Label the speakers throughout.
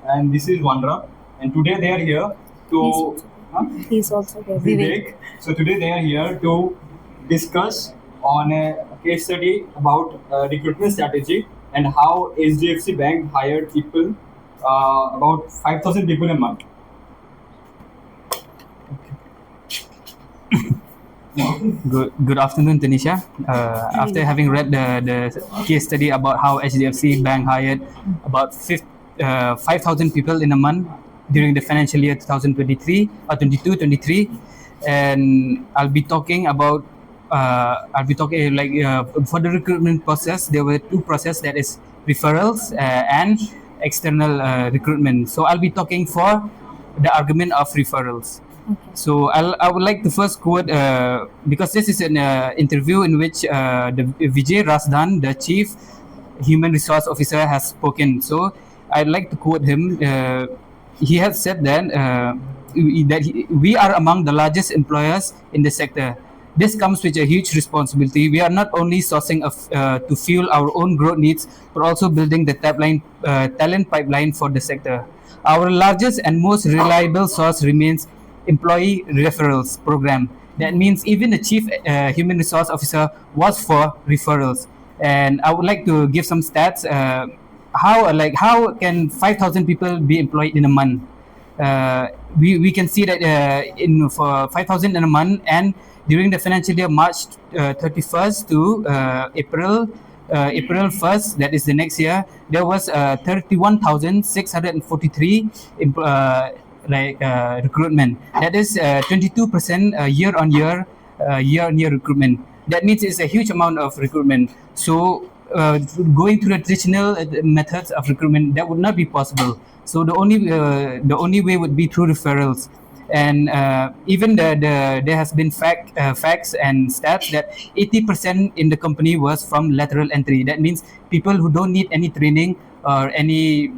Speaker 1: and this is Vandra. And today they are here to.
Speaker 2: He's also here.
Speaker 1: Vivek. So today they are here to discuss on a case study about recruitment strategy and how HDFC Bank hired people, about 5,000 people a month.
Speaker 3: Good afternoon, Tanisha. After having read the case study about how HDFC Bank hired about 5,000 people in a month during the financial year 2023 or 22-23, and I'll be talking about for the recruitment process. There were two processes, that is referrals and external recruitment. So I'll be talking for the argument of referrals. So I would like to first quote, because this is an interview in which the Vijay Rasdan, the Chief Human Resource Officer, has spoken. So I'd like to quote him. He has said that we are among the largest employers in the sector. This comes with a huge responsibility. We are not only sourcing to fuel our own growth needs, but also building the talent pipeline for the sector. Our largest and most reliable source remains employee referrals program. That means even the chief human resource officer was for referrals. And I would like to give some stats. How can 5,000 people be employed in a month? We can see that in for 5,000 in a month, and during the financial year March 31st to April 1st, that is the next year, there was 31,643 recruitment. That is 22% year-on-year recruitment. That means it's a huge amount of recruitment. So going through the traditional methods of recruitment, that would not be possible. So the only way would be through referrals. And even there has been facts and stats that 80% in the company was from lateral entry. That means people who don't need any training or any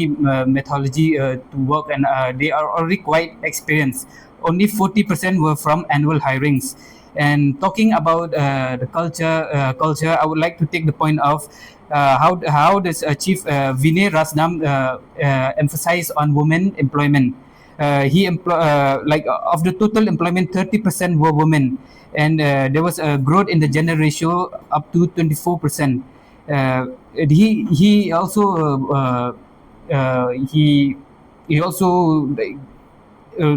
Speaker 3: methodology to work, and they are already quite experienced. Only 40% were from annual hirings. And talking about the culture, I would like to take the point of how does Chief Vinay Rasnam emphasize on women employment. Of the total employment, 30% were women, and there was a growth in the gender ratio up to 24%. He also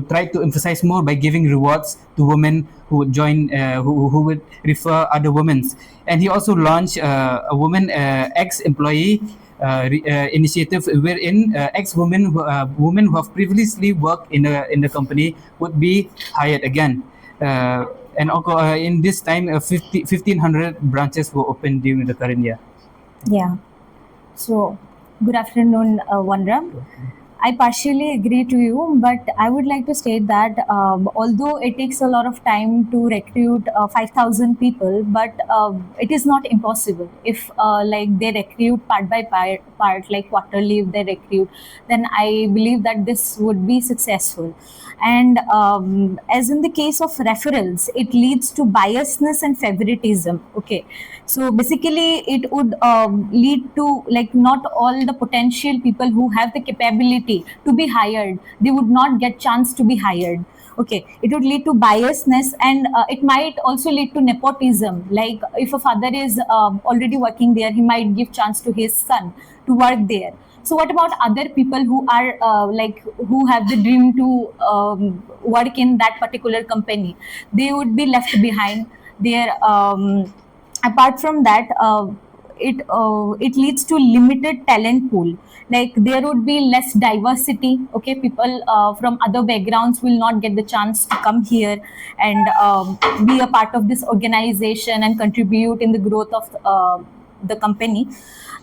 Speaker 3: tried to emphasize more by giving rewards to women who would join, who would refer other women. And he also launched a woman ex-employee initiative, wherein ex-women women who have previously worked in the company would be hired again. And in this time, 1,500 branches were opened during the current year.
Speaker 2: Yeah. So, good afternoon, Vandra. I partially agree to you, but I would like to state that although it takes a lot of time to recruit 5,000 people, but it is not impossible. If they recruit part by part, like quarterly, if they recruit, then I believe that this would be successful. And as in the case of referrals, it leads to biasness and favoritism. Okay, so basically it would lead to not all the potential people who have the capability to be hired, they would not get chance to be hired. Okay, it would lead to biasness, and it might also lead to nepotism. Like if a father is already working there, he might give chance to his son to work there. So what about other people who are who have the dream to work in that particular company? They would be left behind. Apart from that, it leads to limited talent pool. Like there would be less diversity. Okay, people from other backgrounds will not get the chance to come here and be a part of this organization and contribute in the growth of the company.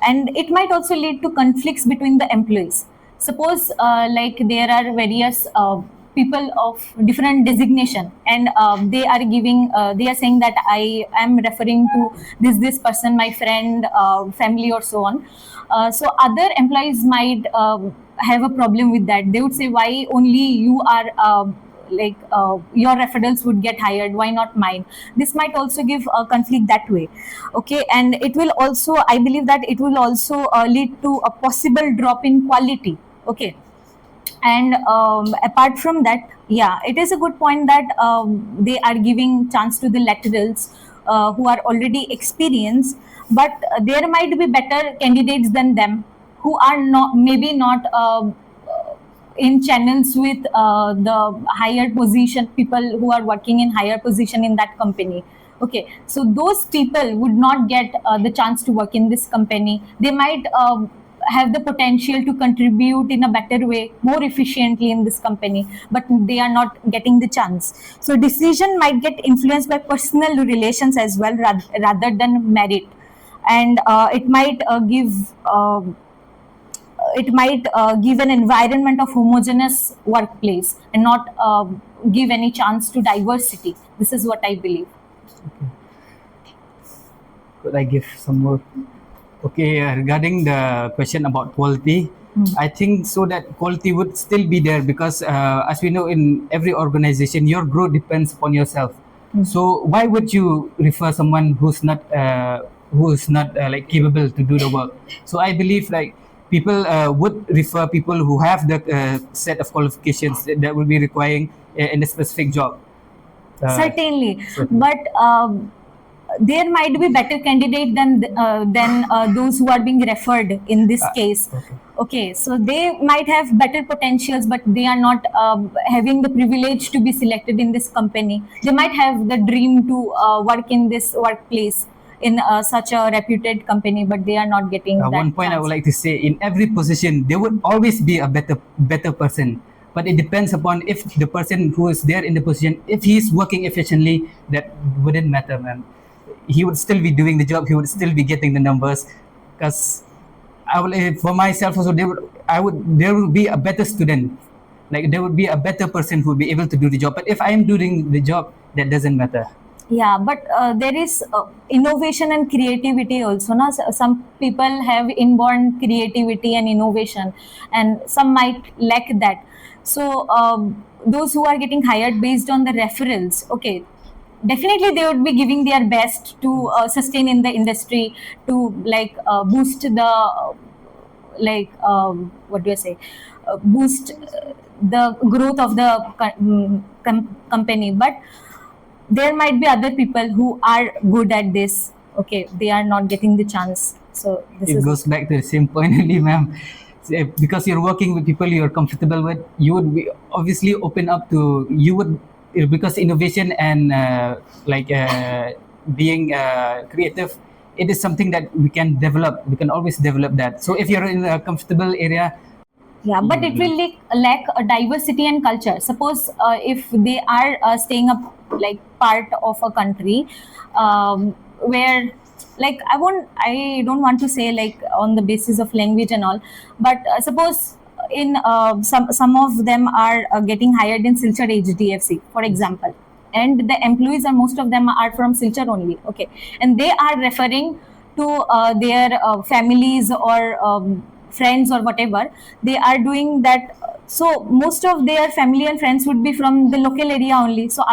Speaker 2: And it might also lead to conflicts between the employees. Suppose there are various people of different designation, and they are saying that I am referring to this person, my friend, family, or so on. So other employees might have a problem with that. They would say, why only you are your referrals would get hired, why not mine? This might also give a conflict that way. Okay, and it will also, I believe that it will also lead to a possible drop in quality. Okay, and apart from that, yeah, it is a good point that they are giving chance to the laterals who are already experienced, but there might be better candidates than them who are not, maybe not in channels with the higher position people who are working in higher position in that company. Okay, so those people would not get the chance to work in this company. They might have the potential to contribute in a better way, more efficiently in this company, but they are not getting the chance. So decision might get influenced by personal relations as well, rather than merit. And it might give an environment of homogeneous workplace and not give any chance to diversity. This is what I believe.
Speaker 3: Could I give some more? Okay, regarding the question about quality, I think so that quality would still be there because, as we know, in every organization, your growth depends upon yourself. So why would you refer someone who's not like capable to do the work? So I believe like people would refer people who have the set of qualifications that will be requiring in a specific job.
Speaker 2: Certainly, but there might be better candidate than those who are being referred in this case. Okay, so they might have better potentials, but they are not having the privilege to be selected in this company. They might have the dream to work in this workplace in such a reputed company, but they are not getting that
Speaker 3: One point I
Speaker 2: chance.
Speaker 3: would like to say: in every position, there would always be a better person. But it depends upon if the person who is there in the position, if he is working efficiently, that wouldn't matter, man. He would still be doing the job. He would still be getting the numbers. Because I will, for myself also, there would be a better student. Like there would be a better person who would be able to do the job. But if I am doing the job, that doesn't matter.
Speaker 2: Yeah, but there is innovation and creativity also. Na? Some people have inborn creativity and innovation, and some might lack that. So those who are getting hired based on the referrals, okay, definitely they would be giving their best to sustain in the industry, to boost the what do I say? Boost the growth of the company, but there might be other people who are good at this. Okay, they are not getting the chance. So this
Speaker 3: It
Speaker 2: is
Speaker 3: goes back to the same point only, ma'am. Because you're working with people you're comfortable with, you would be obviously open up to because innovation and being creative, it is something that we can develop. We can always develop that. So if you're in a comfortable area,
Speaker 2: yeah, but it will lack a diversity and culture. Suppose if they are staying up part of a country where I don't want to say on the basis of language and all, but suppose in some of them are getting hired in Silchar HDFC, for example, and the employees are, most of them are from Silchar only. Okay, and they are referring to their families or friends or whatever. They are doing that. So most of their family and friends would be from the local area only. So